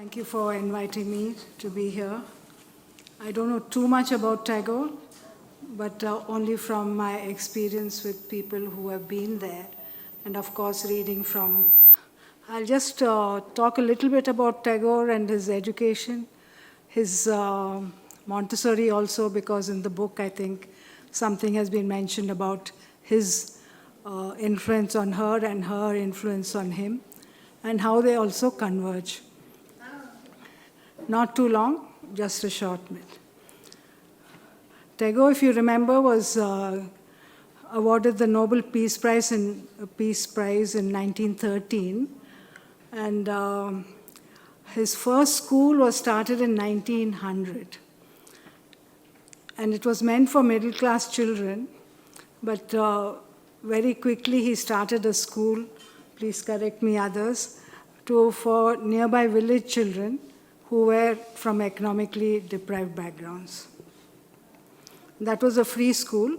Thank you for inviting me to be here. I don't know too much about Tagore, but only from my experience with people who have been there, and of course reading from. I'll just talk a little bit about Tagore and his education, his Montessori also, because in the book I think something has been mentioned about his influence on her and her influence on him, and how they also converge. Not too long, just a short bit. Tagore, if you remember, was awarded the Nobel Peace Prize in 1913, and his first school was started in 1900. And it was meant for middle-class children, but very quickly he started a school, please correct me others, for nearby village children who were from economically deprived backgrounds. That was a free school.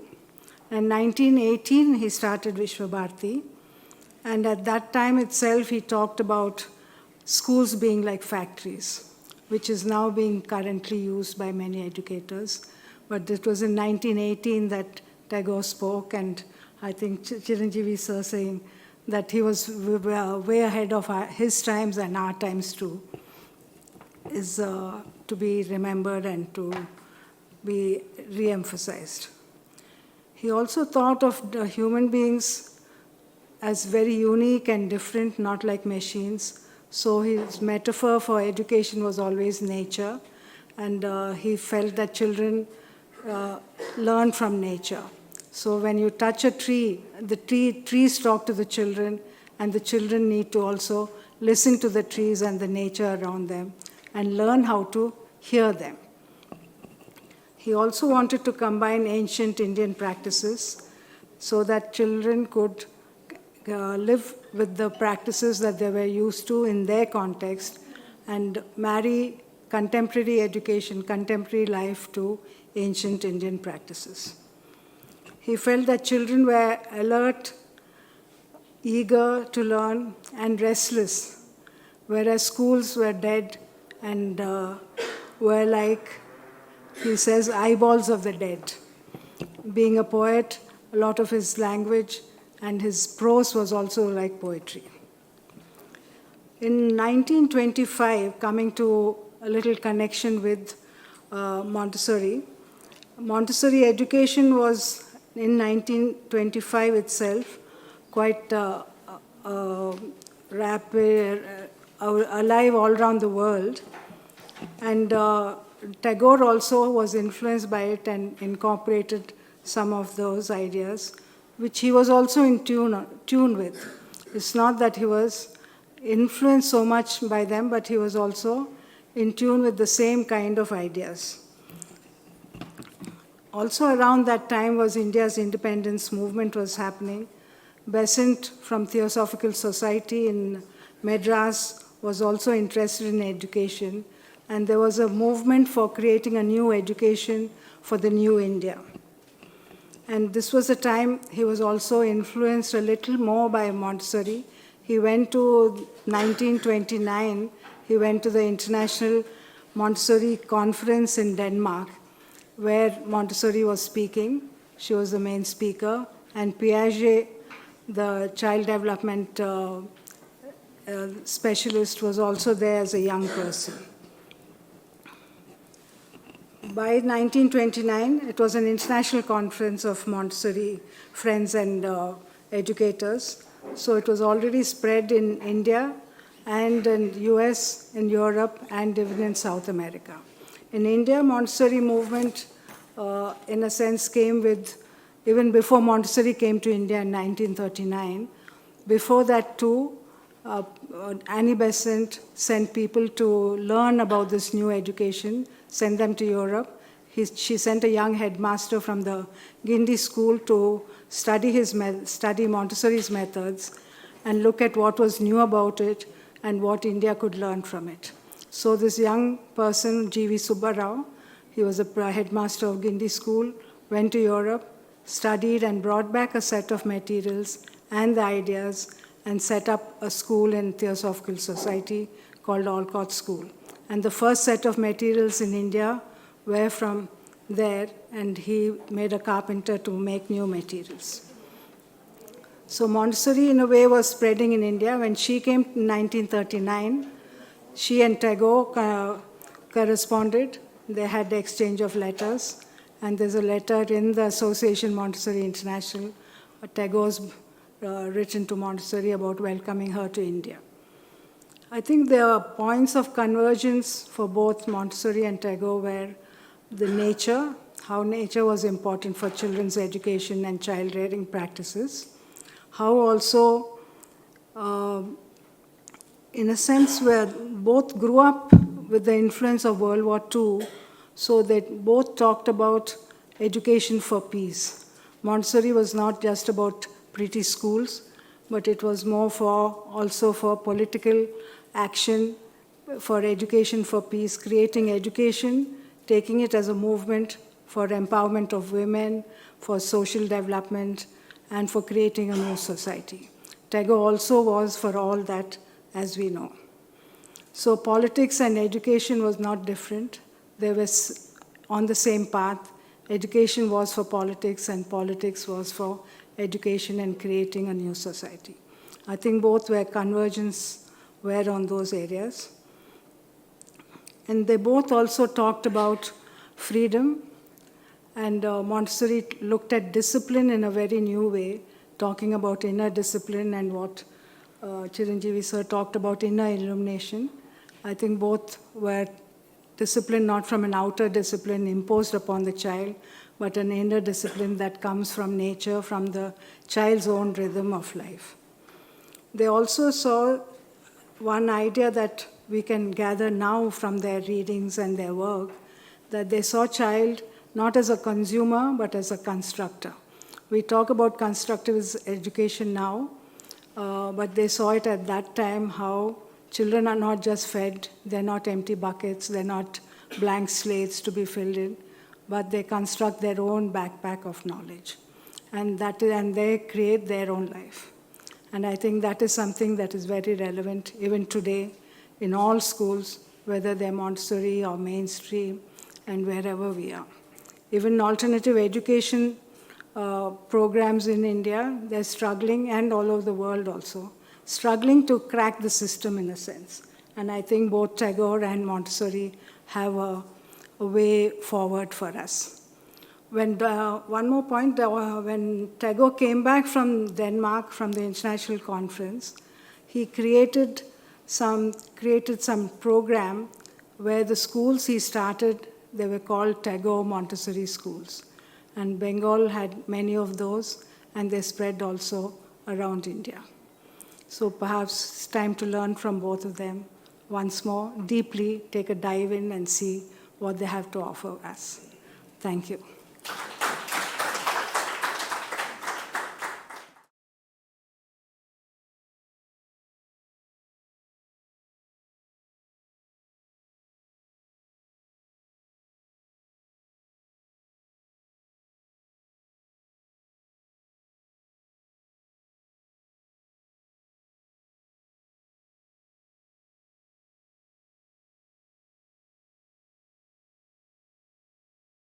In 1918, he started Vishwabharati, and at that time itself, he talked about schools being like factories, which is now being currently used by many educators. But it was in 1918 that Tagore spoke, and I think Chiranjeevi sir saying that he was way ahead of his times and our times too, is to be remembered and to be re-emphasized. He also thought of the human beings as very unique and different, not like machines. So his metaphor for education was always nature, and he felt that children learn from nature. So when you touch a tree, the trees talk to the children, and the children need to also listen to the trees and the nature around them and learn how to hear them. He also wanted to combine ancient Indian practices so that children could live with the practices that they were used to in their context and marry contemporary education, contemporary life to ancient Indian practices. He felt that children were alert, eager to learn, and restless, whereas schools were dead and were like, he says, eyeballs of the dead. Being a poet, a lot of his language and his prose was also like poetry. In 1925, coming to a little connection with Montessori, Montessori education was in 1925 itself quite rapid, alive all around the world. And Tagore also was influenced by it and incorporated some of those ideas, which he was also in tune with. It's not that he was influenced so much by them, but he was also in tune with the same kind of ideas. Also around that time was India's independence movement was happening. Besant from Theosophical Society in Madras was also interested in education, and there was a movement for creating a new education for the new India. And this was a time he was also influenced a little more by Montessori. He went to 1929, he went to the International Montessori Conference in Denmark, where Montessori was speaking. She was the main speaker, and Piaget, the child development specialist, was also there as a young person. By 1929, it was an international conference of Montessori friends and educators. So it was already spread in India and in US, in Europe, and even in South America. In India, Montessori movement, in a sense, came with, even before Montessori came to India in 1939. Before that too, Annie Besant sent people to learn about this new education, sent them to Europe. She sent a young headmaster from the Guindy school to study Montessori's methods and look at what was new about it and what India could learn from it. So this young person, G.V. Subbarao, he was a headmaster of Guindy school, went to Europe, studied and brought back a set of materials and the ideas and set up a school in Theosophical Society called Alcott School. And the first set of materials in India were from there, and he made a carpenter to make new materials. So Montessori, in a way, was spreading in India. When she came in 1939, she and Tagore corresponded. They had the exchange of letters. And there's a letter in the Association Montessori International, Tagore's written to Montessori about welcoming her to India. I think there are points of convergence for both Montessori and Tagore were the nature, how nature was important for children's education and child rearing practices, how also, in a sense, where both grew up with the influence of World War II, so that both talked about education for peace. Montessori was not just about pretty schools, but it was more also for political action, for education for peace, creating education, taking it as a movement for empowerment of women, for social development, and for creating a new society. Tagore also was for all that, as we know. So politics and education was not different. They were on the same path. Education was for politics, and politics was for education and creating a new society. I think both were convergence were on those areas. And they both also talked about freedom, and Montessori looked at discipline in a very new way, talking about inner discipline and what Chiranjeevi sir talked about inner illumination. I think both were discipline not from an outer discipline imposed upon the child, but an inner discipline that comes from nature, from the child's own rhythm of life. They also saw one idea that we can gather now from their readings and their work, that they saw child not as a consumer, but as a constructor. We talk about constructivist education now, but they saw it at that time how children are not just fed, they're not empty buckets, they're not blank slates to be filled in, but they construct their own backpack of knowledge. And they create their own life. And I think that is something that is very relevant even today in all schools, whether they're Montessori or mainstream, and wherever we are. Even alternative education programs in India, they're struggling, and all over the world also, struggling to crack the system in a sense. And I think both Tagore and Montessori have a way forward for us. One more point, when Tagore came back from Denmark, from the international conference, he created some program where the schools he started, they were called Tagore Montessori schools. And Bengal had many of those, and they spread also around India. So perhaps it's time to learn from both of them once more, deeply take a dive in and see what they have to offer us. Thank you.